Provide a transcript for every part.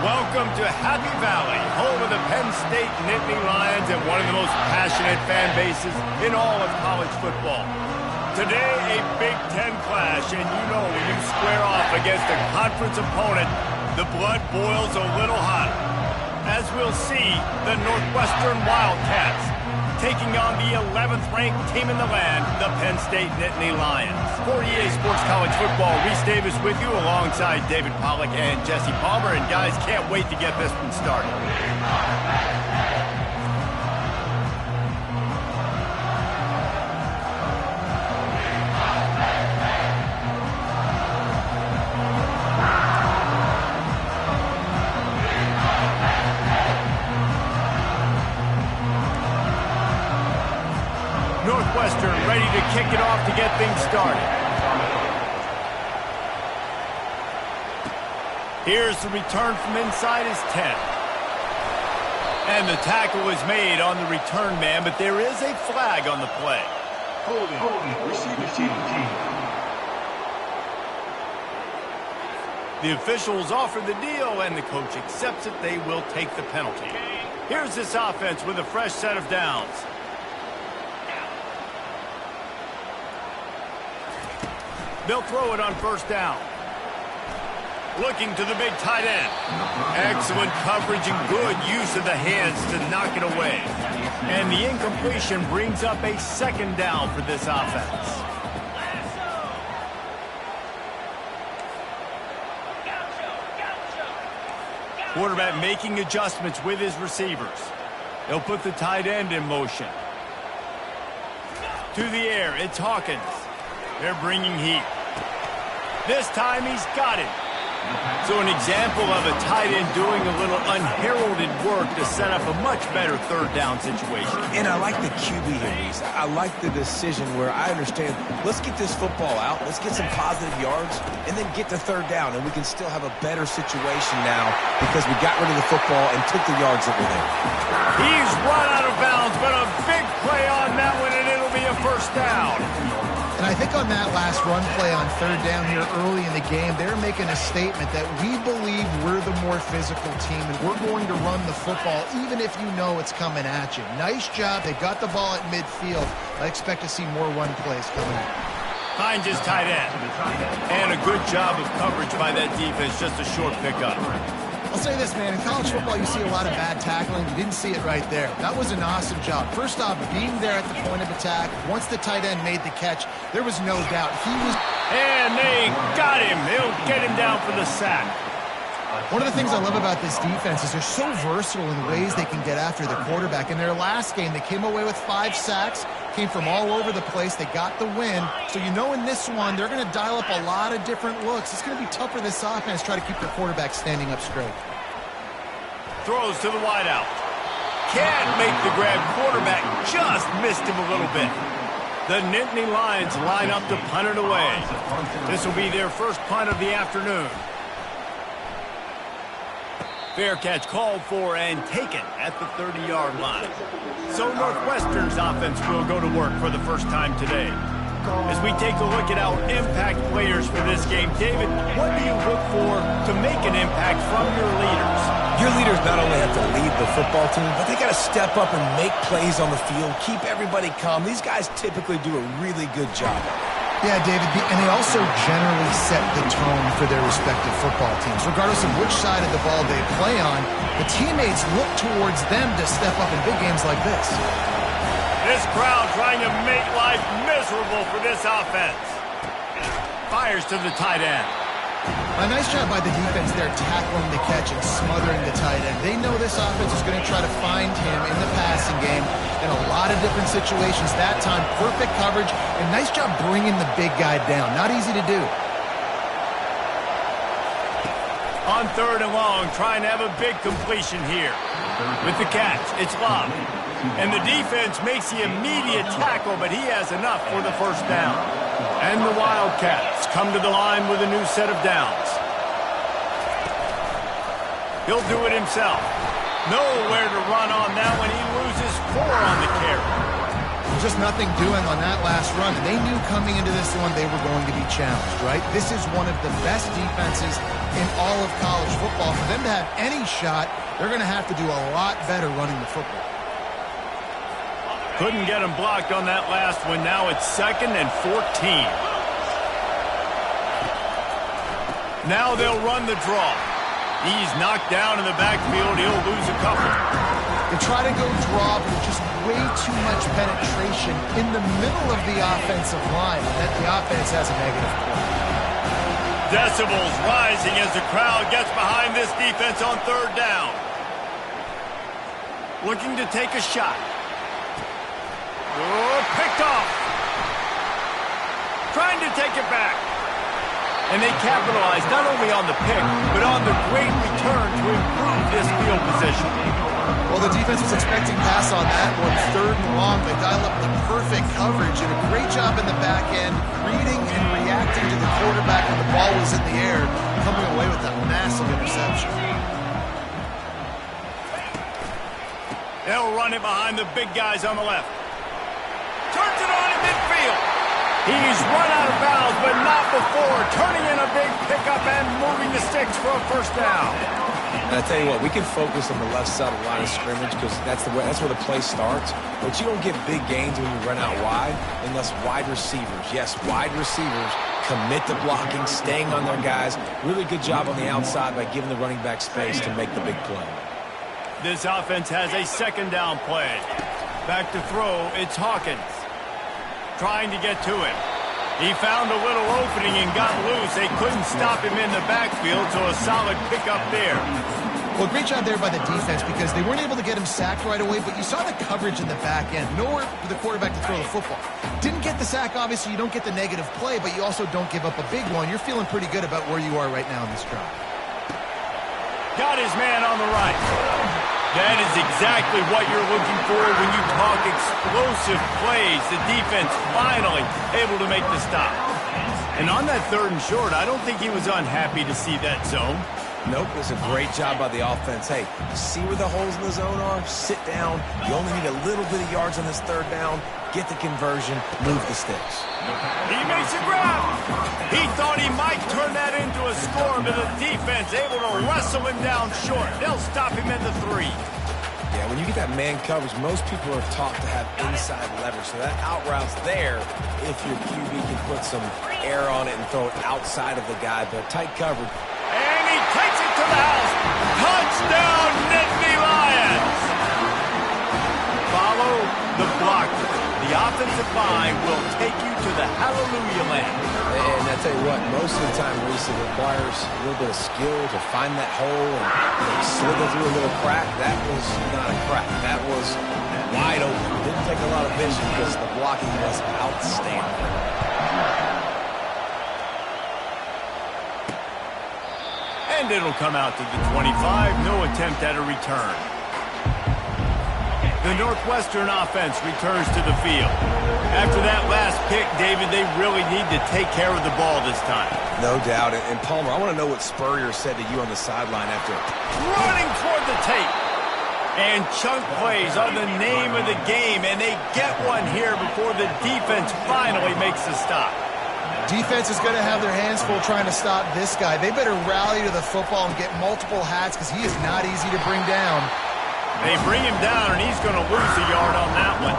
Welcome to Happy Valley, home of the Penn State Nittany Lions and one of the most passionate fan bases in all of college football. Today, a Big Ten clash, and you know when you square off against a conference opponent, the blood boils a little hotter. As we'll see, the Northwestern Wildcats taking on the 11th-ranked team in the land, the Penn State Nittany Lions. For EA Sports College Football, Reese Davis with you alongside David Pollack and Jesse Palmer. And guys, can't wait to get this one started. Northwestern ready to kick it off to get things started. Here's the return from inside his 10. And the tackle is made on the return man, but there is a flag on the play. Holding, receiver team. The officials offer the deal, and the coach accepts it. They will take the penalty. Here's this offense with a fresh set of downs. They'll throw it on first down. Looking to the big tight end. Excellent coverage and good use of the hands to knock it away. And the incompletion brings up a second down for this offense. Quarterback making adjustments with his receivers. They'll put the tight end in motion. To the air, it's Hawkins. They're bringing heat. This time he's got it. So an example of a tight end doing a little unheralded work to set up a much better third down situation. And I like the QB here, Reese. I like the decision where I understand, let's get this football out, let's get some positive yards, and then get to third down, and we can still have a better situation now because we got rid of the football and took the yards that were there. He's run out of bounds, but a big play on that one, and it'll be a first down. And I think on that last run play on third down here early in the game, they're making a statement that we believe we're the more physical team and we're going to run the football even if you know it's coming at you. Nice job. They got the ball at midfield. I expect to see more run plays coming up. Finds his tight end. And a good job of coverage by that defense. Just a short pickup. I'll say this, man. In college football, you see a lot of bad tackling. You didn't see it right there. That was an awesome job. First off, being there at the point of attack. Once the tight end made the catch, there was no doubt. He was... And they got him. They'll get him down for the sack. One of the things I love about this defense is they're so versatile in ways they can get after the quarterback. In their last game, they came away with 5 sacks, came from all over the place. They got the win. So you know in this one, they're going to dial up a lot of different looks. It's going to be tough for this offense to try to keep their quarterback standing up straight. Throws to the wideout. Can't make the grab. Quarterback just missed him a little bit. The Nittany Lions line up to punt it away. This will be their first punt of the afternoon. Fair catch called for and taken at the 30-yard line. So Northwestern's offense will go to work for the first time today. As we take a look at our impact players for this game, David, what do you look for to make an impact from your leaders? Your leaders not only have to lead the football team, but they got to step up and make plays on the field, keep everybody calm. These guys typically do a really good job. Yeah, David, and they also generally set the tone for their respective football teams. Regardless of which side of the ball they play on, the teammates look towards them to step up in big games like this. This crowd trying to make life miserable for this offense. Fires to the tight end. A nice job by the defense there tackling the catch and smothering the tight end. They know this offense is going to try to find him in the passing game in a lot of different situations. That time, perfect coverage, and nice job bringing the big guy down. Not easy to do. On third and long, trying to have a big completion here. With the catch, it's Love. And the defense makes the immediate tackle, but he has enough for the first down. And the Wildcats come to the line with a new set of downs. He'll do it himself. Nowhere to run on that one. He loses 4 on the carry. Just nothing doing on that last run. And they knew coming into this one they were going to be challenged, right? This is one of the best defenses in all of college football. For them to have any shot, they're going to have to do a lot better running the football. Couldn't get him blocked on that last one. Now it's 2nd and 14. Now they'll run the draw. He's knocked down in the backfield. He'll lose a couple. They try to go draw, but just way too much penetration in the middle of the offensive line. That the offense has a negative play. Decibels rising as the crowd gets behind this defense on 3rd down. Looking to take a shot. Oh, picked off. Trying to take it back. And they capitalize not only on the pick, but on the great return to improve this field position. Well, the defense was expecting pass on that one. 3rd and long. They dial up the perfect coverage and a great job in the back end, reading and reacting to the quarterback when the ball was in the air, coming away with a massive interception. They'll run it behind the big guys on the left. Turns it on in midfield. He's run out of bounds, but not before. Turning in a big pickup and moving the sticks for a 1st down. And I tell you what, we can focus on the left side of the line of scrimmage because that's where the play starts. But you don't get big gains when you run out wide unless wide receivers, yes, wide receivers, commit to blocking, staying on their guys. Really good job on the outside by giving the running back space to make the big play. This offense has a 2nd down play. Back to throw, it's Hawkins. Trying to get to him. He found a little opening and got loose. They couldn't stop him in the backfield, so a solid pickup there. Well, great job there by the defense because they weren't able to get him sacked right away, but you saw the coverage in the back end. Nowhere for the quarterback to throw the football. Didn't get the sack, obviously. You don't get the negative play, but you also don't give up a big one. You're feeling pretty good about where you are right now in this drive. Got his man on the right. That is exactly what you're looking for when you talk explosive plays. The defense finally able to make the stop. And on that 3rd and short, I don't think he was unhappy to see that zone. Nope, it's a great job by the offense. Hey, see where the holes in the zone are? Sit down. You only need a little bit of yards on this 3rd down. Get the conversion. Move the sticks. He makes a grab. He thought he might turn that into a score, but the defense able to wrestle him down short. They'll stop him at the 3. Yeah, when you get that man coverage, most people are taught to have inside leverage. So that out route's there if your QB can put some air on it and throw it outside of the guy, but tight coverage. And he takes it to the house. Touchdown, Nittany Lions. Follow the block. The offensive line will take you to the hallelujah land. And I tell you what, most of the time, Reese, it requires a little bit of skill to find that hole and slither through a little crack. That was not a crack. That was wide open. Didn't take a lot of vision because the blocking was outstanding. And it'll come out to the 25. No attempt at a return. The Northwestern offense returns to the field. After that last pick, David, they really need to take care of the ball this time. No doubt. And Palmer, I want to know what Spurrier said to you on the sideline after. Running toward the tape. And chunk plays are the name of the game, and they get one here before the defense finally makes the stop. Defense is going to have their hands full trying to stop this guy. They better rally to the football and get multiple hats because he is not easy to bring down. They bring him down, and he's going to lose a yard on that one.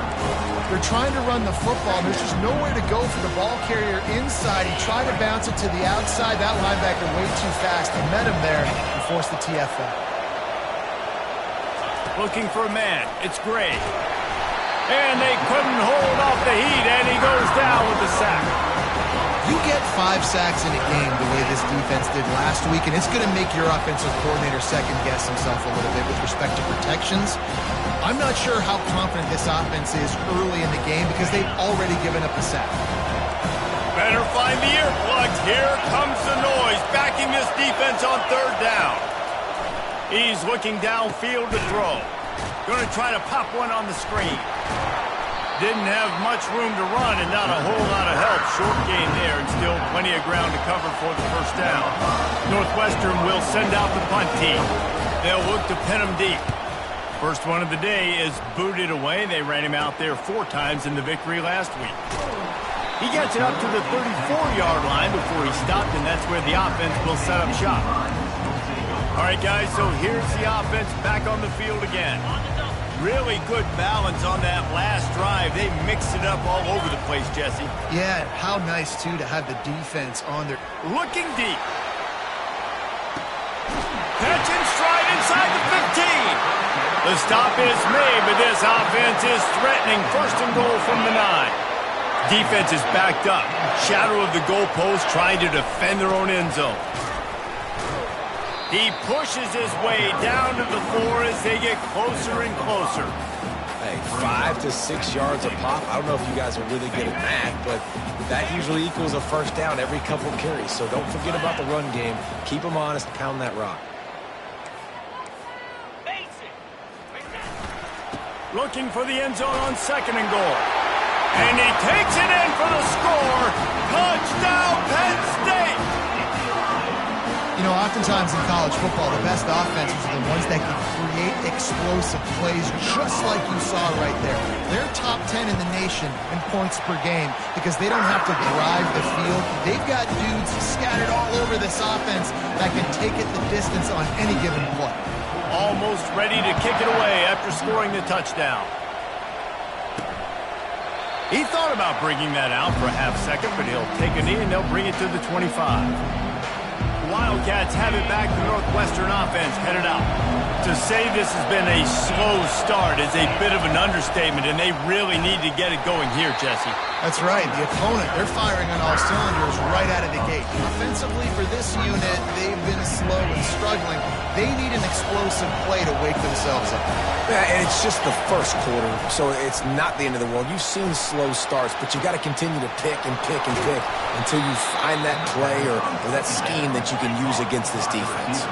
They're trying to run the football, and there's just nowhere to go for the ball carrier inside. He tried to bounce it to the outside. That linebacker way too fast. He met him there and forced the TFL. Looking for a man. It's Gray. And they couldn't hold off the heat, and he goes down with the sack. You get 5 sacks in a game the way this defense did last week, and it's going to make your offensive coordinator second-guess himself a little bit with respect to protections. I'm not sure how confident this offense is early in the game because they've already given up a sack. Better find the earplugs. Here comes the noise, backing this defense on 3rd down. He's looking downfield to throw. Going to try to pop one on the screen. Didn't have much room to run and not a whole lot of help. Short gain there and still plenty of ground to cover for the 1st down. Northwestern will send out the punt team. They'll look to pin them deep. First one of the day is booted away. They ran him out there 4 times in the victory last week. He gets it up to the 34-yard line before he stopped, and that's where the offense will set up shop. All right, guys, so here's the offense back on the field again. Really good balance on that last drive. They mixed it up all over the place, Jesse. Yeah, how nice, too, to have the defense on their... Looking deep. Catch and stride inside the 15. The stop is made, but this offense is threatening. First and goal from the 9. Defense is backed up. Shadow of the goalpost trying to defend their own end zone. He pushes his way down to the 4 as they get closer and closer. Hey, 5 to 6 yards a pop. I don't know if you guys are really good at math, but that usually equals a first down every couple carries. So don't forget about the run game. Keep them honest. Pound that rock. Looking for the end zone on 2nd and goal. And he takes it in for the score. Touchdown, Penn State! You know, oftentimes in college football, the best offenses are the ones that can create explosive plays, just like you saw right there. They're top 10 in the nation in points per game because they don't have to drive the field. They've got dudes scattered all over this offense that can take it the distance on any given play. Almost ready to kick it away after scoring the touchdown. He thought about bringing that out for a half second, but he'll take a knee and they'll bring it to the 25. Wildcats have it back. The Northwestern offense headed out. To say this has been a slow start is a bit of an understatement, and they really need to get it going here, Jesse. That's right. The opponent, they're firing on all cylinders right out of the gate. Offensively for this unit, they've been slow and struggling. They need an explosive play to wake themselves up. Yeah, and it's just the first quarter, so it's not the end of the world. You've seen slow starts, but you got to continue to pick and pick and pick until you find that play or that scheme that you can use against this defense.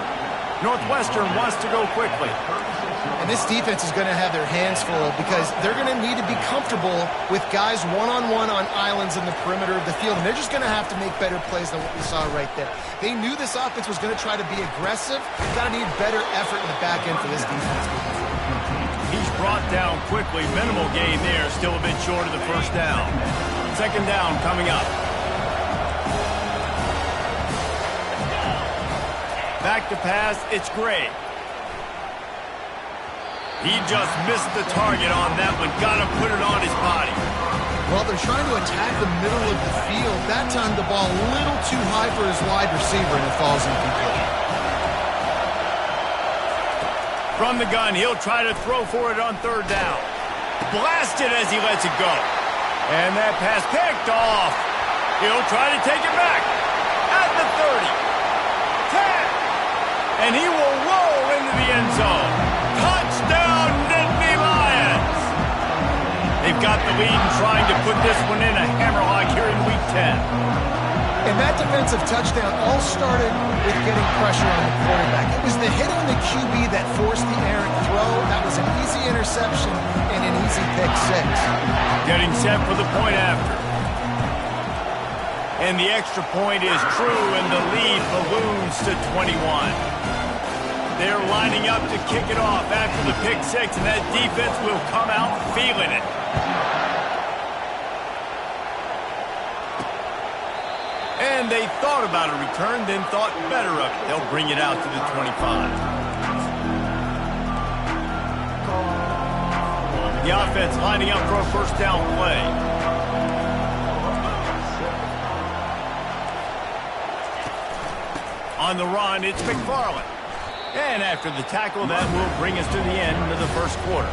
Northwestern wants to go quickly. And this defense is going to have their hands full because they're going to need to be comfortable with guys one-on-one on islands in the perimeter of the field. And they're just going to have to make better plays than what we saw right there. They knew this offense was going to try to be aggressive. Got to need better effort in the back end for this defense. He's brought down quickly. Minimal gain there. Still a bit short of the first down. 2nd down coming up. Back to pass, it's Gray. He just missed the target on that one. Got to put it on his body. Well, they're trying to attack the middle of the field. That time the ball a little too high for his wide receiver, and it falls incomplete. From the gun, he'll try to throw for it on 3rd down. Blasted as he lets it go. And that pass picked off. He'll try to take it back. At the 30. 10. And he will roll into the end zone. Touchdown, Nittany Lions! They've got the lead and trying to put this one in a hammerlock here in Week 10. And that defensive touchdown all started with getting pressure on the quarterback. It was the hit on the QB that forced the errant throw. That was an easy interception and an easy pick 6. Getting set for the point after. And the extra point is true, and the lead balloons to 21. They're lining up to kick it off after the pick 6, and that defense will come out feeling it. And they thought about a return, then thought better of it. They'll bring it out to the 25. The offense lining up for a first down play. On the run, it's McFarland. And after the tackle, that will bring us to the end of the first quarter.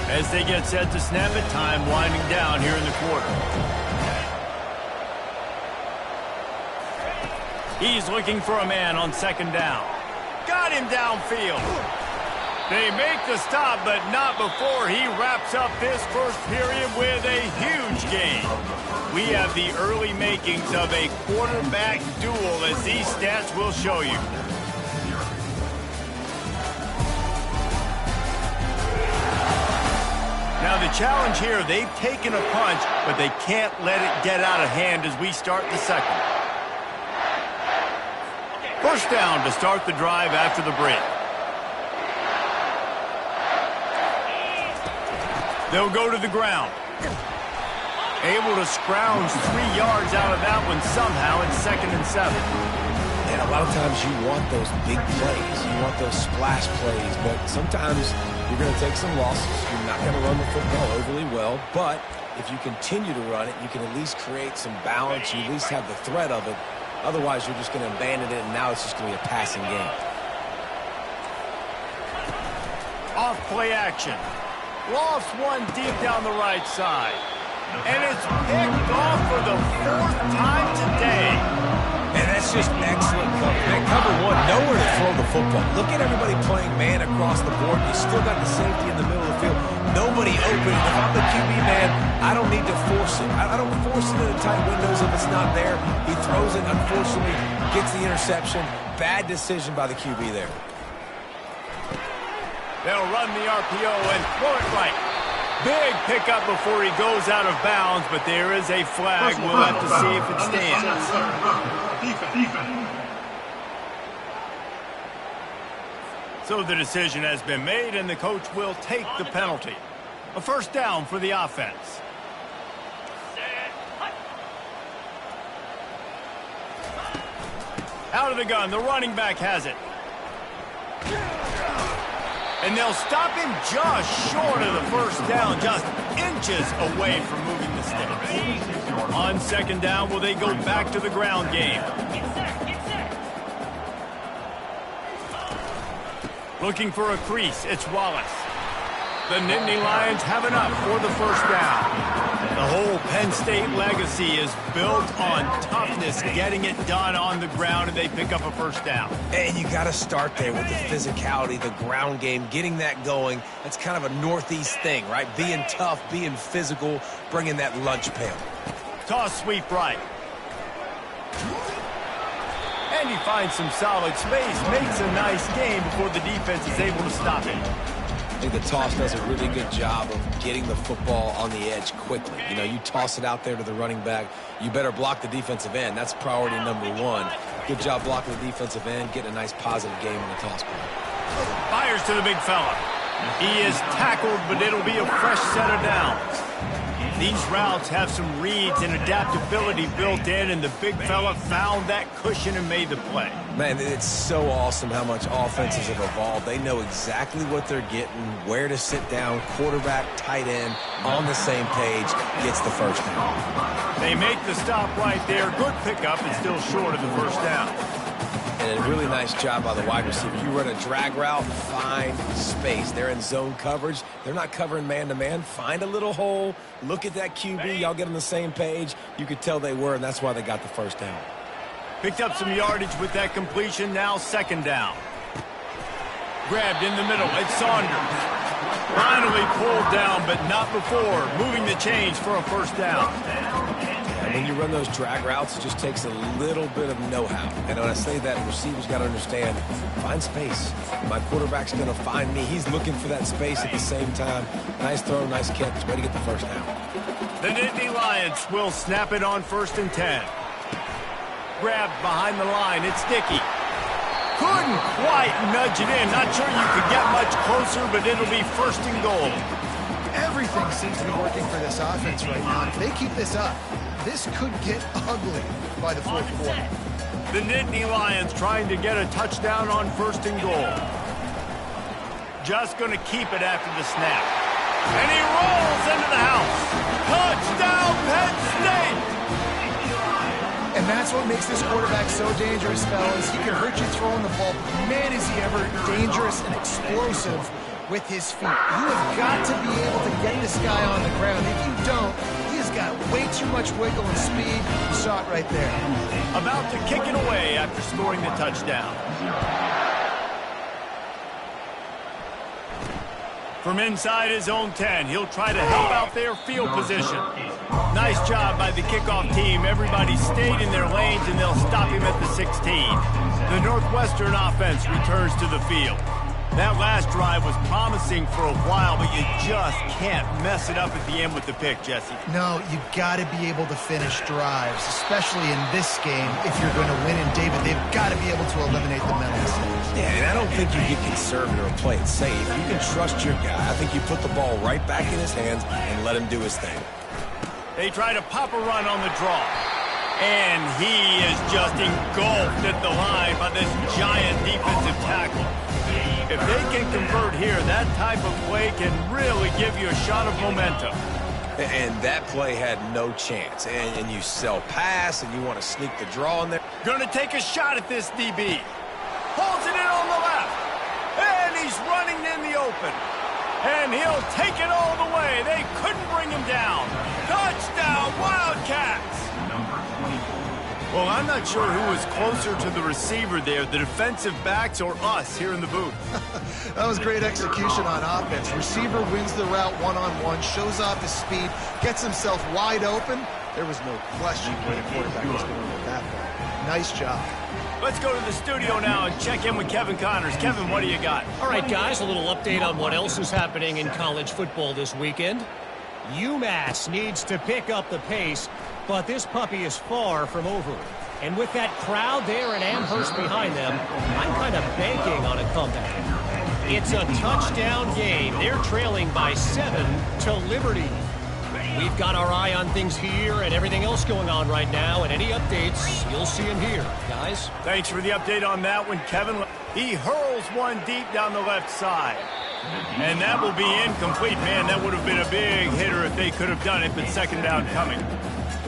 As they get set to snap it, time winding down here in the quarter. He's looking for a man on 2nd down. Got him downfield. They make the stop, but not before he wraps up this first period with a huge gain. We have the early makings of a quarterback duel, as these stats will show you. Now the challenge here, they've taken a punch, but they can't let it get out of hand as we start the second. First down to start the drive after the break. They'll go to the ground. Able to scrounge 3 yards out of that one somehow. It's 2nd and 7. And a lot of times you want those big plays. You want those splash plays. But sometimes you're going to take some losses. You're not going to run the football overly well. But if you continue to run it, you can at least create some balance. You at least have the threat of it. Otherwise, you're just going to abandon it, and now it's just going to be a passing game. Off play action. Lost one deep down the right side. And it's picked off for the 4th time today. And that's just excellent cover. Man, cover one, nowhere to throw the football. Look at everybody playing man across the board. You still got the safety in the middle of the field. Nobody open. If I'm the QB man, I don't need to force it. I don't force it into tight windows if it's not there. He throws it, unfortunately, gets the interception. Bad decision by the QB there. They'll run the RPO and throw it right. Big pickup before he goes out of bounds, but there is a flag. We'll have to see if it stands. So the decision has been made, and the coach will take the penalty. A first down for the offense. Out of the gun, the running back has it. And they'll stop him just short of the first down, just inches away from moving the sticks. On 2nd down, will they go back to the ground game? Looking for a crease, it's Wallace. The Nittany Lions have enough for the first down. The whole Penn State legacy is built on toughness, getting it done on the ground, and they pick up a first down. And you got to start there with the physicality, the ground game, getting that going. That's kind of a Northeast thing, right? Being tough, being physical, bringing that lunch pail. Toss sweep right. And he finds some solid space, makes a nice game before the defense is able to stop it. I think the toss does a really good job of getting the football on the edge quickly. You know, you toss it out there to the running back, you better block the defensive end. That's priority number 1. Good job blocking the defensive end, getting a nice positive game in the toss play. Fires to the big fella. He is tackled, but it'll be a fresh set of downs. These routes have some reads and adaptability built in, and the big fella found that cushion and made the play. Man, it's so awesome how much offenses have evolved. They know exactly what they're getting, where to sit down, quarterback, tight end, on the same page, gets the first down. They make the stop right there. Good pickup and still short of the first down. And a really nice job by the wide receiver. You run a drag route, find space. They're in zone coverage. They're not covering man-to-man. Find a little hole. Look at that QB. Y'all get on the same page. You could tell they were, and that's why they got the first down. Picked up some yardage with that completion. Now 2nd down. Grabbed in the middle. It's Saunders. Finally pulled down, but not before. Moving the chains for a first down. And when you run those drag routes, it just takes a little bit of know-how. And when I say that, receivers got to understand, find space. My quarterback's going to find me. He's looking for that space at the same time. Nice throw, nice catch. Way to get the first down. The Nittany Lions will snap it on 1st and 10. Grabbed behind the line. It's Dickey. Couldn't quite nudge it in. Not sure you could get much closer, but it'll be 1st and goal. Everything seems to be working for this offense right now. If they keep this up, this could get ugly by the 4th quarter. The Nittany Lions trying to get a touchdown on 1st and goal. Just going to keep it after the snap. And he rolls into the house. Touchdown, Penn State! And that's what makes this quarterback so dangerous, fellas. He can hurt you throwing the ball, but man, is he ever dangerous and explosive with his feet. You have got to be able to get this guy on the ground. If you don't, he has got way too much wiggle and speed. You saw it right there. About to kick it away after scoring the touchdown. From inside his own 10, he'll try to help out their field position. Nice job by the kickoff team. Everybody stayed in their lanes, and they'll stop him at the 16. The Northwestern offense returns to the field. That last drive was promising for a while, but you just can't mess it up at the end with the pick, Jesse. No, you got to be able to finish drives, especially in this game. If you're going to win, and David, they've got to be able to eliminate the mental mistakes. Yeah, and I don't think you get conservative or play it safe. You can trust your guy. I think you put the ball right back in his hands and let him do his thing. They try to pop a run on the draw. And he is just engulfed at the line by this giant defensive tackle. If they can convert here, that type of play can really give you a shot of momentum. And that play had no chance. And you sell pass, and you want to sneak the draw in there. Gonna take a shot at this DB. Holds it in on the left. And he's running in the open. And he'll take it all the way. They couldn't bring him down. Touchdown, Wildcats! Well, I'm not sure who was closer to the receiver there, the defensive backs or us here in the booth. That was great execution on offense. Receiver wins the route one-on-one, shows off his speed, gets himself wide open. There was no question where the quarterback was going with that ball. Nice job. Let's go to the studio now and check in with Kevin Connors. Kevin, what do you got? All right, guys, a little update on what else is happening in college football this weekend. UMass needs to pick up the pace, but this puppy is far from over. And with that crowd there and Amherst behind them, I'm kind of banking on a comeback. It's a touchdown game. They're trailing by 7 to Liberty. We've got our eye on things here and everything else going on right now, and any updates, you'll see them here, guys. Thanks for the update on that one, Kevin. He hurls one deep down the left side. And that will be incomplete. Man, that would have been a big hitter if they could have done it, but second down coming.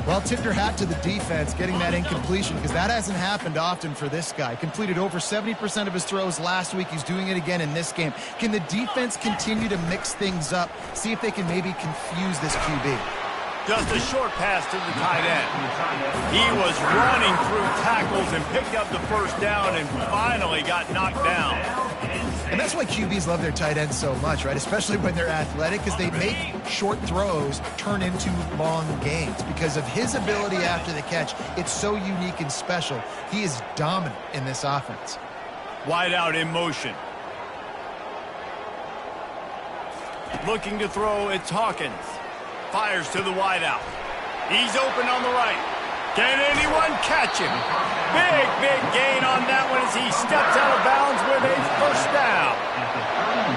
Well, tip your hat to the defense getting that incompletion, because that hasn't happened often for this guy. Completed over 70% of his throws last week. He's doing it again in this game. Can the defense continue to mix things up? See if they can maybe confuse this QB. Just a short pass to the tight end. He was running through tackles and picked up the first down and finally got knocked down. And that's why QBs love their tight ends so much, right? Especially when they're athletic, because they make short throws turn into long gains. Because of his ability after the catch, it's so unique and special. He is dominant in this offense. Wide out in motion. Looking to throw, it's Hawkins. Fires to the wide out. He's open on the right. Can anyone catch him? Big gain on that one as he steps out of bounds with a first down.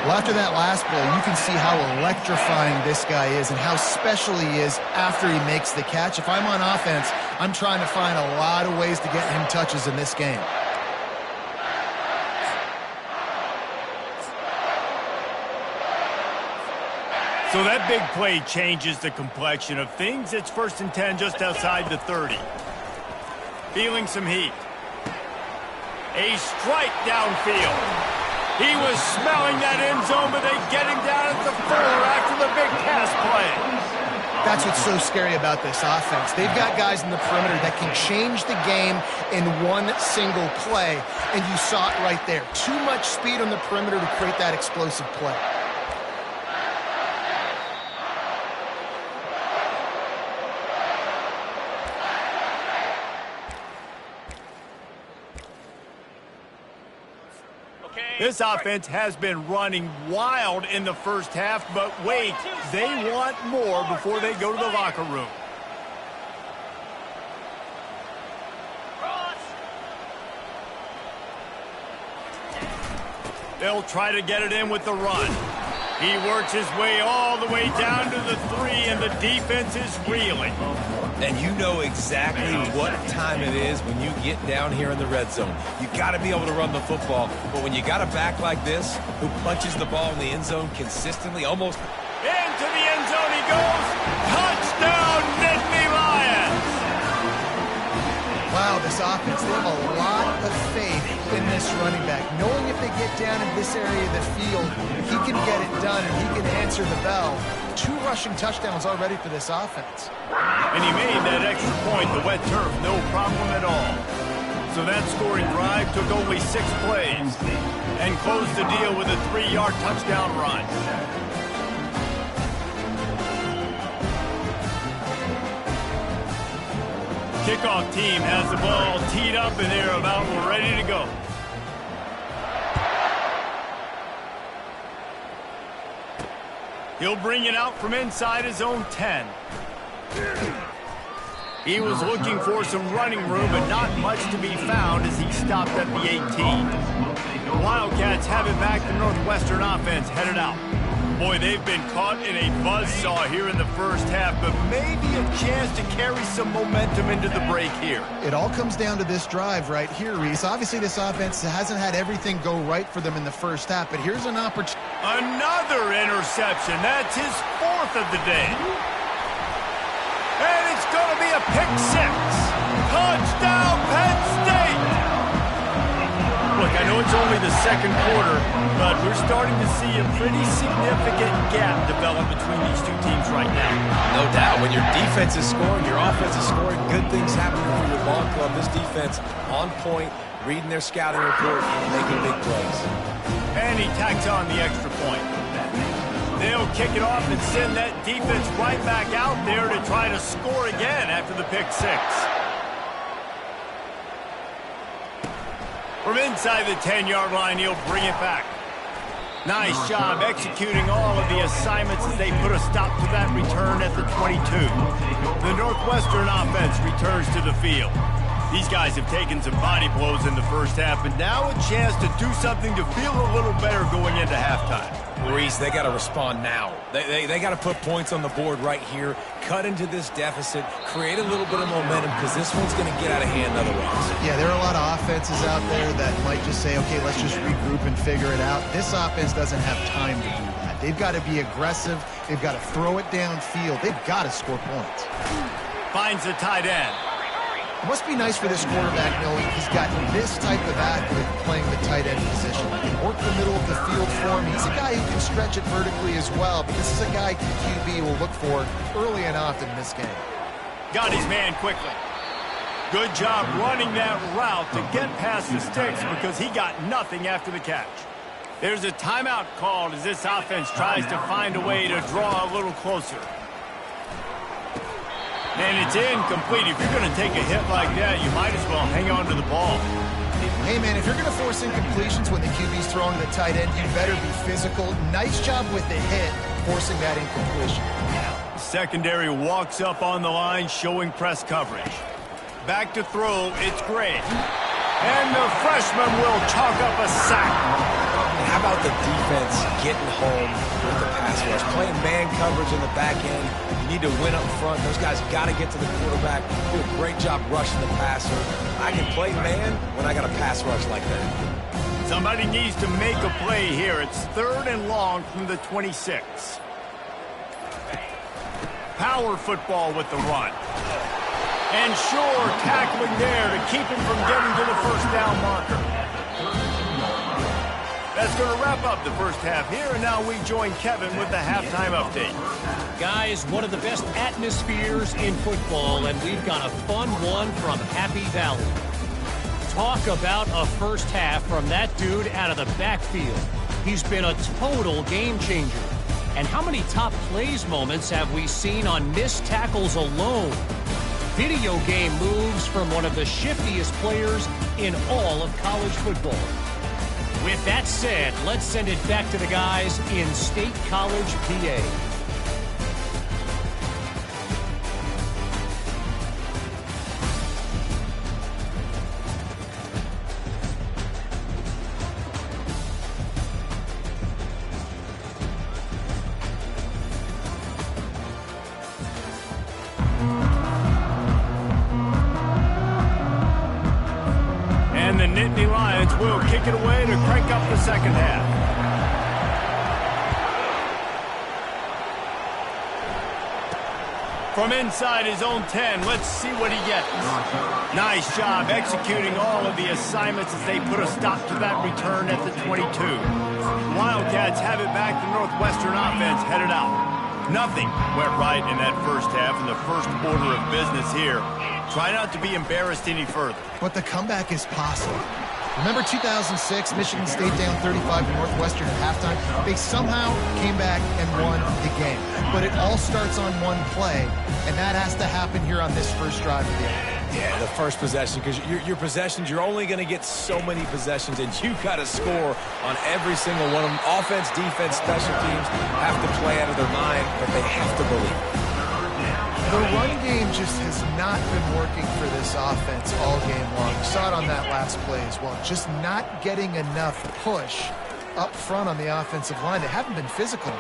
Well, after that last play, you can see how electrifying this guy is and how special he is after he makes the catch. If I'm on offense, I'm trying to find a lot of ways to get him touches in this game. So that big play changes the complexion of things. It's 1st and 10 just outside the 30. Feeling some heat. A strike downfield. He was smelling that end zone, but they get him down at the 4 after the big pass play. That's what's so scary about this offense. They've got guys in the perimeter that can change the game in one single play, and you saw it right there. Too much speed on the perimeter to create that explosive play. This offense has been running wild in the first half, but wait, they want more before they go to the locker room. They'll try to get it in with the run. He works his way all the way down to the 3, and the defense is reeling. And you know exactly what time it is when you get down here in the red zone. You got to be able to run the football, but when you got a back like this who punches the ball in the end zone consistently, almost into the end zone he goes. Touchdown, Nittany Lions! Wow, this offense, they have a lot of faith in this running back. Knowing if they get down in this area of the field, he can get it done and he can answer the bell. 2 rushing touchdowns already for this offense. And he made that extra point, the wet turf, no problem at all. So that scoring drive took only 6 plays and closed the deal with a 3-yard touchdown run. Kickoff team has the ball teed up and they're about ready to go. He'll bring it out from inside his own 10. He was looking for some running room, but not much to be found as he stopped at the 18. The Wildcats have it back. The Northwestern offense headed out. Boy, they've been caught in a buzzsaw here in the first half, but maybe a chance to carry some momentum into the break here. It all comes down to this drive right here, Reese. Obviously, this offense hasn't had everything go right for them in the first half, but here's an opportunity. Another interception. That's his 4th of the day. And it's going to be a pick 6. Touchdown, Penn State! Look, I know it's only the second quarter, but we're starting to see a pretty significant gap develop between these two teams right now. No doubt. When your defense is scoring, your offense is scoring, good things happen for your ball club. This defense on point, reading their scouting report, and making big plays. And he tacks on the extra point. They'll kick it off and send that defense right back out there to try to score again after the pick 6. From inside the 10-yard line, he'll bring it back. Nice job executing all of the assignments as they put a stop to that return at the 22. The Northwestern offense returns to the field. These guys have taken some body blows in the first half, but now a chance to do something to feel a little better going into halftime. Reese, they got to respond now. They got to put points on the board right here, cut into this deficit, create a little bit of momentum, because this one's going to get out of hand otherwise. Yeah, there are a lot of offenses out there that might just say, okay, let's just regroup and figure it out. This offense doesn't have time to do that. They've got to be aggressive. They've got to throw it downfield. They've got to score points. Finds the tight end. It must be nice for this quarterback knowing he's got this type of athlete playing the tight end position. He can work the middle of the field for him. He's a guy who can stretch it vertically as well, but this is a guy QB will look for early and often in this game. Got his man quickly. Good job running that route to get past the sticks because he got nothing after the catch. There's a timeout called as this offense tries to find a way to draw a little closer. And it's incomplete. If you're going to take a hit like that, you might as well hang on to the ball. Hey, man, if you're going to force incompletions when the QB's throwing the tight end, you better be physical. Nice job with the hit, forcing that incompletion. Secondary walks up on the line, showing press coverage. Back to throw, it's Gray. And the freshman will chalk up a sack. How about the defense getting home with the pass rush? Playing man coverage in the back end. You need to win up front. Those guys got to get to the quarterback. Do a great job rushing the passer. I can play man when I got a pass rush like that. Somebody needs to make a play here. It's 3rd and long from the 26. Power football with the run. And Shore tackling there to keep him from getting to the first down marker. That's going to wrap up the first half here, and now we join Kevin with the halftime update. Guys, one of the best atmospheres in football, and we've got a fun one from Happy Valley. Talk about a first half from that dude out of the backfield. He's been a total game changer. And how many top plays moments have we seen on missed tackles alone? Video game moves from one of the shiftiest players in all of college football. With that said, let's send it back to the guys in State College, PA. And the Nittany Lions will kick it away to crank up the second half. From inside his own 10, let's see what he gets. Nice job executing all of the assignments as they put a stop to that return at the 22. Wildcats have it back. The Northwestern offense headed out. Nothing went right in that first half in the first order of business here. Try not to be embarrassed any further. But the comeback is possible. Remember 2006, Michigan State down 35 to Northwestern at halftime? They somehow came back and won the game. But it all starts on one play, and that has to happen here on this first drive of the game. Yeah, the first possession, because your possessions, you're only going to get so many possessions, and you got to score on every single one of them. Offense, defense, special teams have to play out of their mind, but they have to believe. The run game just has not been working for this offense all game long. You saw it on that last play as well. Just not getting enough push up front on the offensive line. They haven't been physical.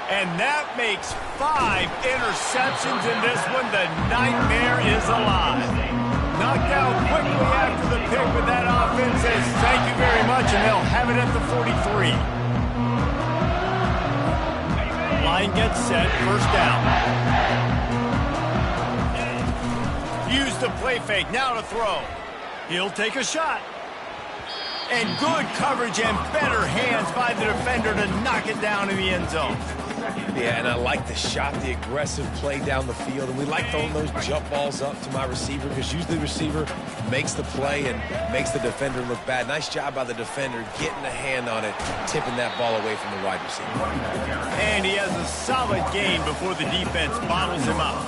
And that makes 5 interceptions in this one. The nightmare is alive. Knocked down quickly after the pick, but that offense says thank you very much, and they'll have it at the 43. Line gets set, first down. Use the play fake, now to throw. He'll take a shot. And good coverage and better hands by the defender to knock it down in the end zone. Yeah, and I like the shot, the aggressive play down the field. And we like throwing those jump balls up to my receiver, because usually the receiver makes the play and makes the defender look bad. Nice job by the defender getting a hand on it, tipping that ball away from the wide receiver. And he has a solid gain before the defense bottles him up.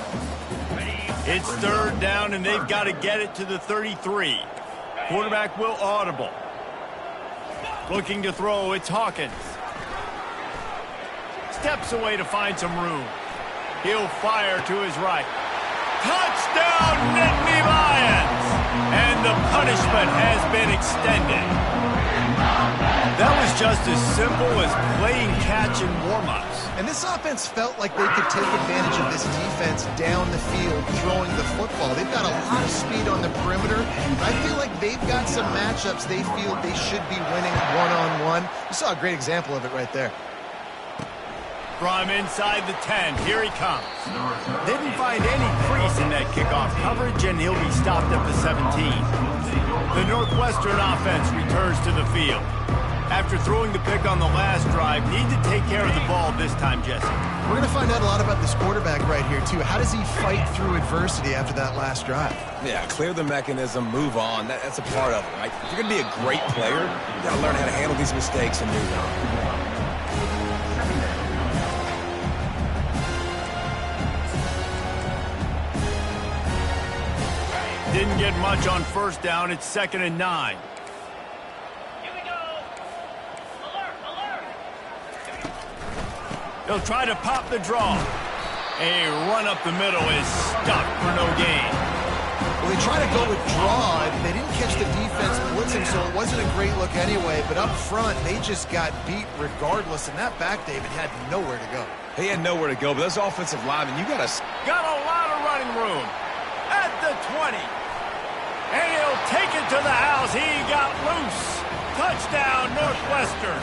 It's third down, and they've got to get it to the 33. Quarterback will audible. Looking to throw, it's Hawkins. Steps away to find some room. He'll fire to his right. Touchdown, Nittany Lions! And the punishment has been extended. That was just as simple as playing catch in warm-ups. And this offense felt like they could take advantage of this defense down the field, throwing the football. They've got a lot of speed on the perimeter. I feel like they've got some matchups they feel they should be winning one-on-one. You saw a great example of it right there. From inside the 10, here he comes. Didn't find any crease in that kickoff coverage, and he'll be stopped at the 17. The Northwestern offense returns to the field. After throwing the pick on the last drive, need to take care of the ball this time, Jesse. We're going to find out a lot about this quarterback right here, too. How does he fight through adversity after that last drive? Yeah, clear the mechanism, move on. That's a part of it, right? If you're going to be a great player, you got to learn how to handle these mistakes and move on. Didn't get much on first down. It's 2nd and 9. Here we go. Alert, alert. He'll try to pop the draw. A run up the middle is stuck for no gain. Well, they tried to go with draw. They didn't catch the defense blitzing, so it wasn't a great look anyway. But up front, they just got beat regardless. And that back, David, had nowhere to go. He had nowhere to go, but those offensive linemen, you got to... Got a lot of running room. At the 20. And he'll take it to the house. He got loose. Touchdown, Northwestern.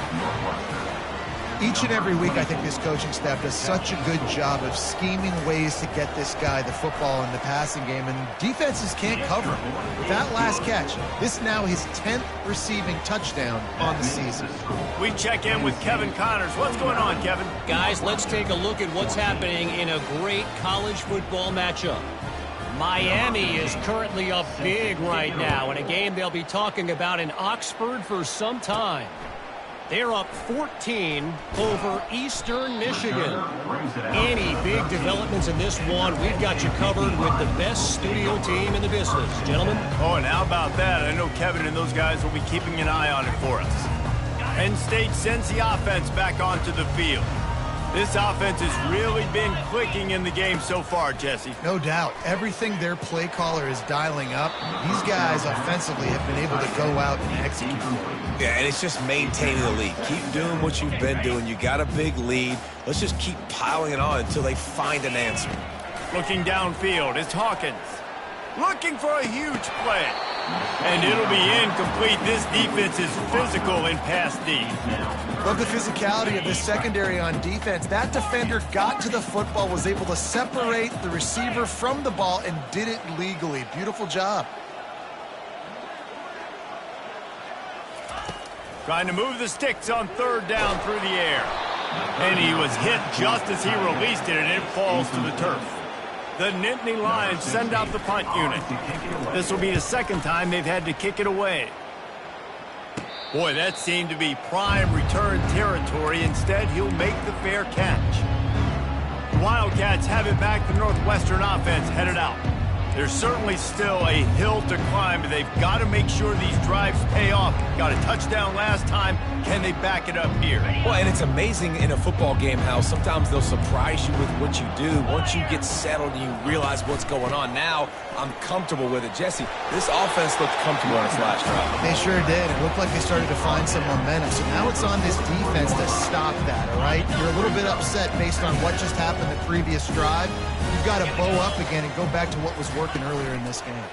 Each and every week, I think this coaching staff does such a good job of scheming ways to get this guy the football in the passing game, and defenses can't cover him. With that last catch, this now his 10th receiving touchdown on the season. We check in with Kevin Connors. What's going on, Kevin? Guys, let's take a look at what's happening in a great college football matchup. Miami is currently up big right now in a game they'll be talking about in Oxford for some time. They're up 14 over Eastern Michigan. Any big developments in this one, we've got you covered with the best studio team in the business. Gentlemen? Oh, and how about that? I know Kevin and those guys will be keeping an eye on it for us. Penn State sends the offense back onto the field. This offense has really been clicking in the game so far, Jesse. No doubt. Everything their play caller is dialing up, these guys offensively have been able to go out and execute. Yeah, and it's just maintaining the lead. Keep doing what you've been doing. You got a big lead. Let's just keep piling it on until they find an answer. Looking downfield, it's Hawkins. Looking for a huge play. And it'll be incomplete. This defense is physical in pass D. Love the physicality of the secondary on defense. That defender got to the football, was able to separate the receiver from the ball, and did it legally. Beautiful job. Trying to move the sticks on third down through the air. And he was hit just as he released it, and it falls to the turf. The Nittany Lions send out the punt unit. This will be the second time they've had to kick it away. Boy, that seemed to be prime return territory. Instead, he'll make the fair catch. The Wildcats have it back. The Northwestern offense headed out. There's certainly still a hill to climb, but they've got to make sure these drives pay off. Got a touchdown last time. Can they back it up here? Well, and it's amazing in a football game how sometimes they'll surprise you with what you do. Once you get settled and you realize what's going on, now I'm comfortable with it. Jesse, this offense looked comfortable on its last drive. They sure did. It looked like they started to find some momentum. So now it's on this defense to stop that, all right? You're a little bit upset based on what just happened the previous drive. You've got to bow up again and go back to what was working earlier in this game.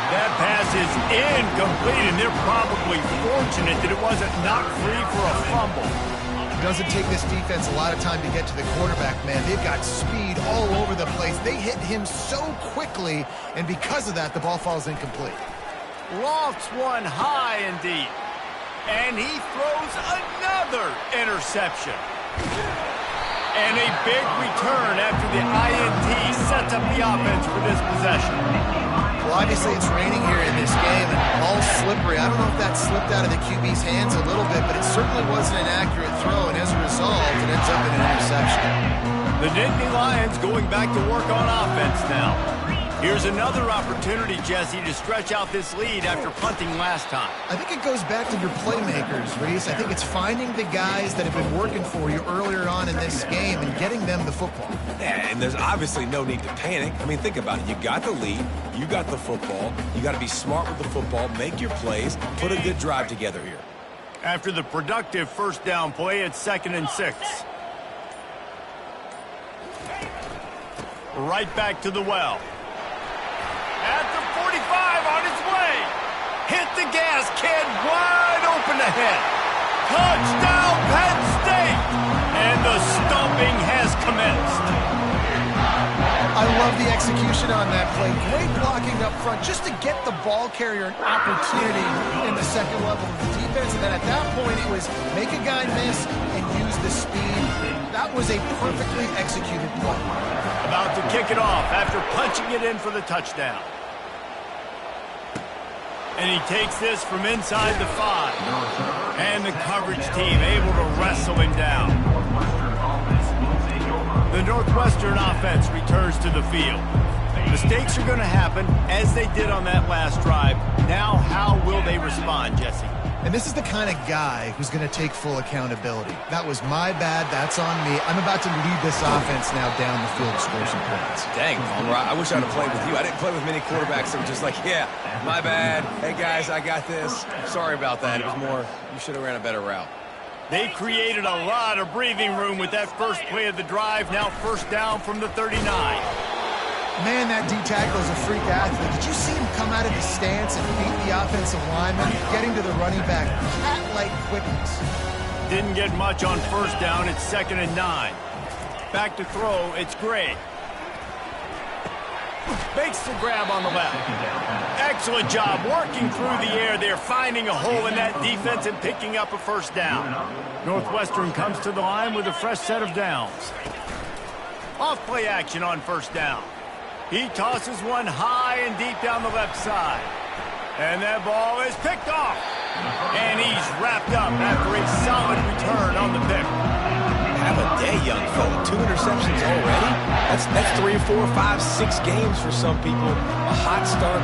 That pass is incomplete, and they're probably fortunate that it wasn't knocked free for a fumble. It doesn't take this defense a lot of time to get to the quarterback, man. They've got speed all over the place. They hit him so quickly, and because of that, the ball falls incomplete. Lofts one high and deep, and he throws another interception. And a big return after the INT sets up the offense for this possession. Well, obviously it's raining here in this game, and ball's slippery. I don't know if that slipped out of the QB's hands a little bit, but it certainly wasn't an accurate throw, and as a result, it ends up in an interception. The Nittany Lions going back to work on offense now. Here's another opportunity, Jesse, to stretch out this lead after punting last time. I think it goes back to your playmakers, Reese. I think it's finding the guys that have been working for you earlier on in this game and getting them the football. Yeah, and there's obviously no need to panic. I mean, think about it. You got the lead. You got the football. You got to be smart with the football, make your plays, put a good drive together here. After the productive first down play, it's 2nd and 6. Right back to the well. At the 45, on its way. Hit the gas, kid, wide open ahead. Touchdown, Penn State! And the stomping has commenced. I love the execution on that play. Great blocking up front just to get the ball carrier an opportunity in the second level of the defense. And then at that point, it was make a guy miss and use the speed. That was a perfectly executed play. About to kick it off after punching it in for the touchdown. And he takes this from inside the 5. And the coverage team able to wrestle him down. The Northwestern offense returns to the field. Mistakes are going to happen, as they did on that last drive. Now, how will they respond, Jesse? And this is the kind of guy who's going to take full accountability. That was my bad. That's on me. I'm about to lead this offense now down the field to score some points. Dang, Palmer, I wish I'd have played with you. I didn't play with many quarterbacks that were just like, yeah, my bad. Hey, guys, I got this. Sorry about that. It was more, you should have ran a better route. They created a lot of breathing room with that first play of the drive. Now first down from the 39. Man, that D-tackle is a freak athlete. Did you see him come out of his stance and beat the offensive lineman, getting to the running back? Cat-like quickness. Didn't get much on first down. It's 2nd and 9. Back to throw. It's Gray. Makes the grab on the left. Excellent job working through the air there, finding a hole in that defense and picking up a first down. Northwestern comes to the line with a fresh set of downs. Off play action on first down. He tosses one high and deep down the left side. And that ball is picked off. And he's wrapped up after a solid return on the pick. Have a day, young fella. 2 interceptions already? That's 3, 4, 5, 6 games for some people. A hot start.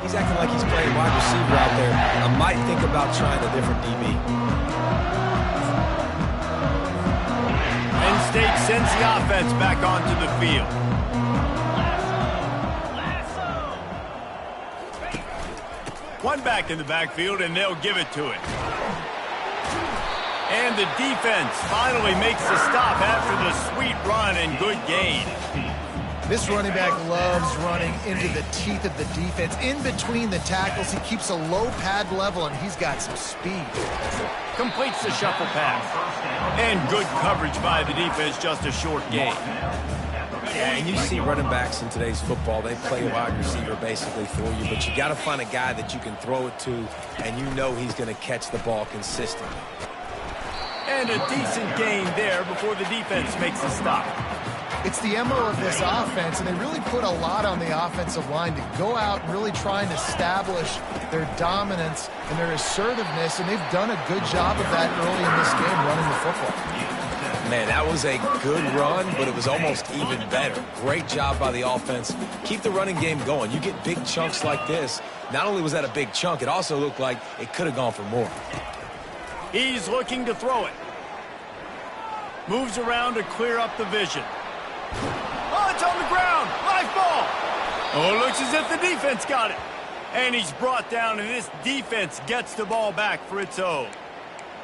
He's acting like he's playing wide receiver out there. I might think about trying a different DB. Penn State sends the offense back onto the field. One back in the backfield, and they'll give it to it. And the defense finally makes the stop after the sweet run and good gain. This running back loves running into the teeth of the defense. In between the tackles, he keeps a low pad level, and he's got some speed. Completes the shuffle pass. And good coverage by the defense, just a short gain. Yeah, and you see running backs in today's football, they play wide receiver basically for you, but you got to find a guy that you can throw it to, and you know he's going to catch the ball consistently. And a decent gain there before the defense makes the stop. It's the MO of this offense, and they really put a lot on the offensive line to go out and really try and establish their dominance and their assertiveness, and they've done a good job of that early in this game running the football. Man, that was a good run, but it was almost even better. Great job by the offense. Keep the running game going. You get big chunks like this. Not only was that a big chunk, it also looked like it could have gone for more. He's looking to throw it. Moves around to clear up the vision. Oh, it's on the ground. Live ball. Oh, it looks as if the defense got it. And he's brought down, and this defense gets the ball back for its own.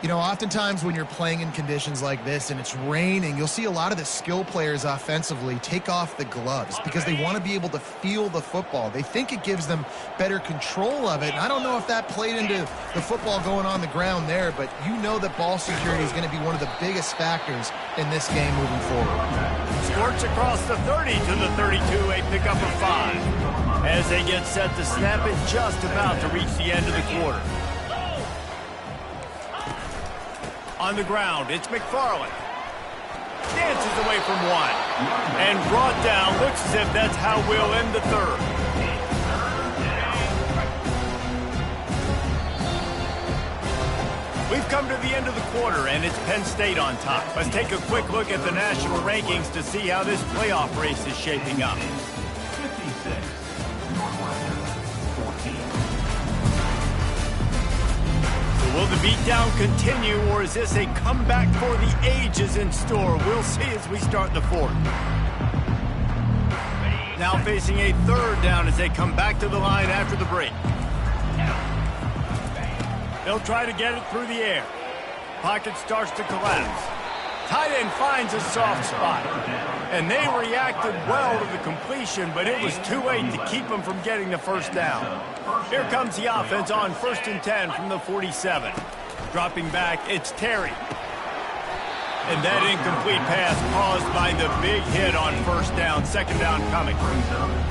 You know, oftentimes when you're playing in conditions like this and it's raining, you'll see a lot of the skill players offensively take off the gloves because they want to be able to feel the football. They think it gives them better control of it. And I don't know if that played into the football going on the ground there, but you know that ball security is going to be one of the biggest factors in this game moving forward. Squirts across the 30 to the 32, a pickup of 5. As they get set to snap it, just about to reach the end of the quarter. On the ground, it's McFarland. Dances away from one. And brought down, looks as if that's how we'll end the third. We've come to the end of the quarter, and it's Penn State on top. Let's take a quick look at the national rankings to see how this playoff race is shaping up. 56, Northwestern, 14. Will the beatdown continue, or is this a comeback for the ages in store? We'll see as we start the fourth. Now facing a third down as they come back to the line after the break. They'll try to get it through the air. Pocket starts to collapse. Tight end finds a soft spot. And they reacted well to the completion, but it was too late to keep them from getting the first down. Here comes the offense on 1st and 10 from the 47. Dropping back, it's Terry. And that incomplete pass caused by the big hit on first down, second down coming.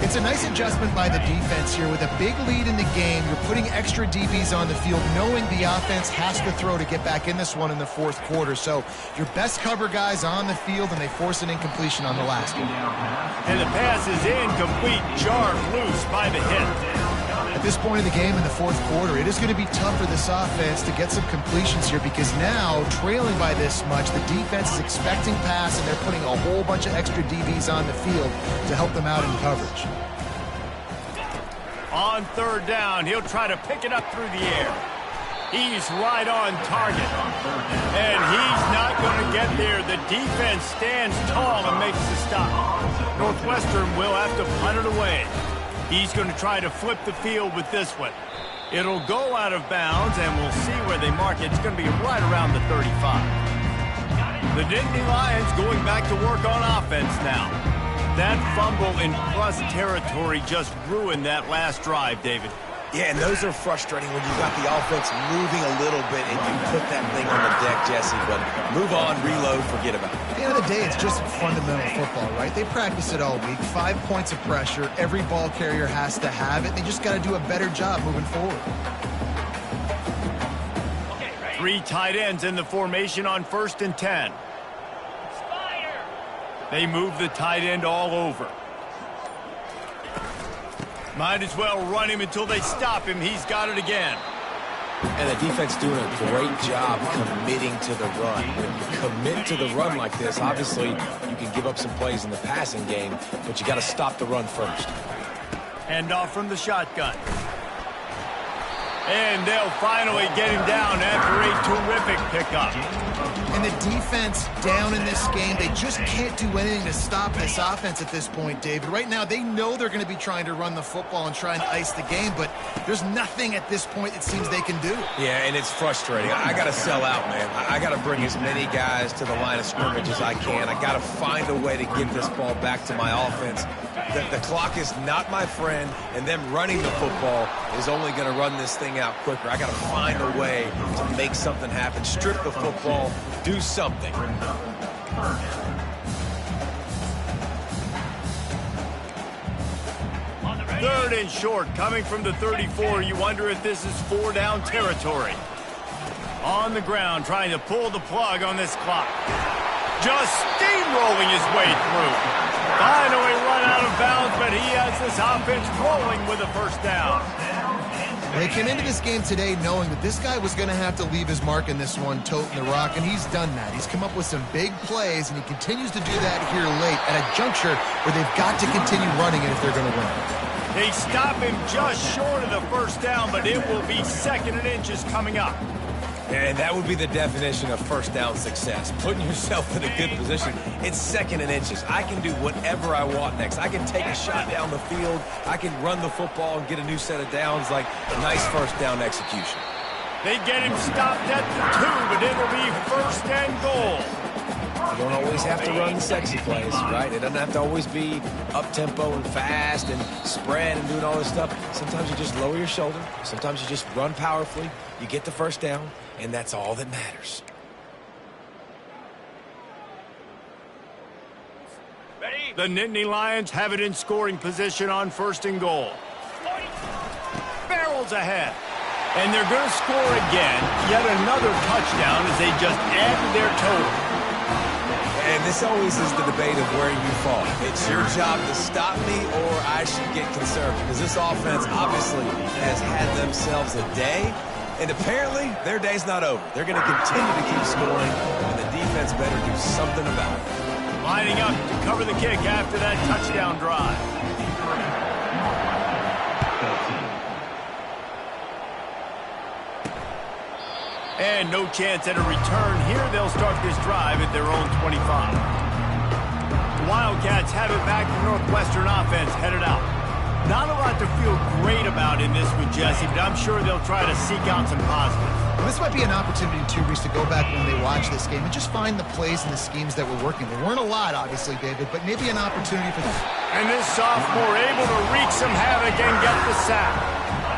It's a nice adjustment by the defense here. With a big lead in the game, you're putting extra DBs on the field, knowing the offense has to throw to get back in this one in the fourth quarter. So your best cover guys on the field, and they force an incompletion on the last one. And the pass is incomplete, jarred loose by the hit. At this point in the game in the fourth quarter, it is going to be tough for this offense to get some completions here because now, trailing by this much, the defense is expecting pass, and they're putting a whole bunch of extra DBs on the field to help them out in coverage. On third down, he'll try to pick it up through the air. He's right on target. And he's not going to get there. The defense stands tall and makes the stop. Northwestern will have to punt it away. He's going to try to flip the field with this one. It'll go out of bounds, and we'll see where they mark it. It's going to be right around the 35. The Nittany Lions going back to work on offense now. That fumble in plus territory just ruined that last drive, David. Yeah, and those are frustrating when you've got the offense moving a little bit and you put that thing on the deck, Jesse. But move on, reload, forget about it. At the end of the day, it's just fundamental football, right? They practice it all week. 5 points of pressure. Every ball carrier has to have it. They just got to do a better job moving forward. 3 tight ends in the formation on 1st and 10. They move the tight end all over. Might as well run him until they stop him. He's got it again. And the defense doing a great job committing to the run. When you commit to the run like this, obviously you can give up some plays in the passing game, but you got to stop the run first. Hand off from the shotgun. And they'll finally get him down after a terrific pickup. And the defense down in this game, they just can't do anything to stop this offense at this point, David. Right now, they know they're going to be trying to run the football and trying to ice the game, but there's nothing at this point it seems they can do. Yeah, and it's frustrating. I got to sell out, man. I got to bring as many guys to the line of scrimmage as I can. I got to find a way to get this ball back to my offense. The clock is not my friend, and them running the football is only going to run this thing out quicker. I got to find a way to make something happen. Strip the football. Do something. Third and short, coming from the 34. You wonder if this is 4-down territory. On the ground, trying to pull the plug on this clock. Just steamrolling his way through. Finally run out of bounds, but he has this offense rolling with a first down. They came into this game today knowing that this guy was going to have to leave his mark in this one, toting the rock, and he's done that. He's come up with some big plays, and he continues to do that here late at a juncture where they've got to continue running it if they're going to win. They stop him just short of the first down, but it will be 2nd and inches coming up. And that would be the definition of first down success. Putting yourself in a good position. It's 2nd and inches. I can do whatever I want next. I can take a shot down the field. I can run the football and get a new set of downs. Like a nice first down execution. They get him stopped at the 2, but it'll be 1st and goal. You don't always have to run the sexy plays, right? It doesn't have to always be up-tempo and fast and spread and doing all this stuff. Sometimes you just lower your shoulder. Sometimes you just run powerfully. You get the first down, and that's all that matters. Ready? The Nittany Lions have it in scoring position on 1st and goal. Barrels ahead. And they're going to score again. Yet another touchdown as they just add to their total. And this always is the debate of where you fall. It's your job to stop me or I should get conservative. Because this offense obviously has had themselves a day. And apparently, their day's not over. They're going to continue to keep scoring. And the defense better do something about it. Lining up to cover the kick after that touchdown drive. And no chance at a return here. They'll start this drive at their own 25. The Wildcats have it back. The Northwestern offense headed out. Not a lot to feel great about in this one, Jesse, but I'm sure they'll try to seek out some positives. Well, this might be an opportunity, too, Reese, to go back when they watch this game and just find the plays and the schemes that were working. There weren't a lot, obviously, David, but maybe an opportunity for them. And this sophomore able to wreak some havoc and get the sack.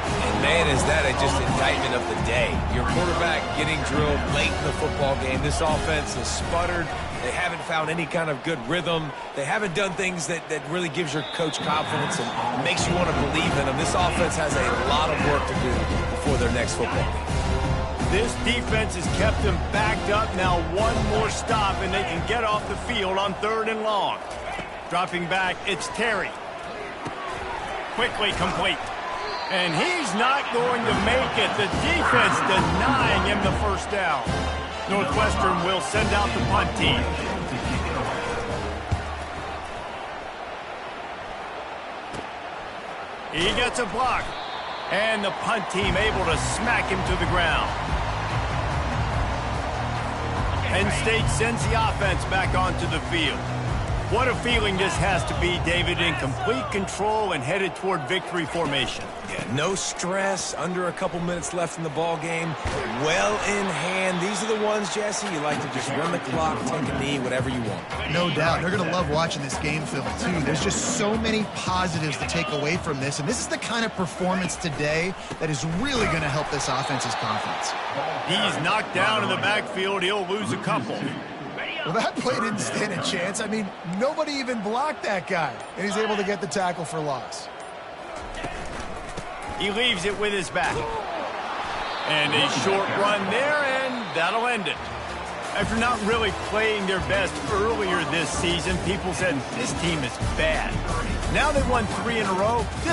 And man, is that just indictment of the day. Your quarterback getting drilled late in the football game. This offense has sputtered. They haven't found any kind of good rhythm. They haven't done things that really gives your coach confidence and makes you want to believe in them. This offense has a lot of work to do before their next football game. This defense has kept them backed up. Now one more stop, and they can get off the field on 3rd and long. Dropping back, it's Terry. Quickly complete. And he's not going to make it. The defense denying him the first down. Northwestern will send out the punt team. He gets a block. And the punt team able to smack him to the ground. Penn State sends the offense back onto the field. What a feeling this has to be, David, in complete control and headed toward victory formation. Yeah, no stress, under a couple minutes left in the ball game, well in hand. These are the ones, Jesse, you like to just run the clock, take a knee, whatever you want. No doubt. They're going to love watching this game film, too. There's just so many positives to take away from this, and this is the kind of performance today that is really going to help this offense's confidence. He's knocked down in the backfield. He'll lose a couple. Well, that play didn't stand a chance. I mean, nobody even blocked that guy, and he's able to get the tackle for loss. He leaves it with his back. And a short run there, and that'll end it. After not really playing their best earlier this season, people said this team is bad. Now they won 3 in a row.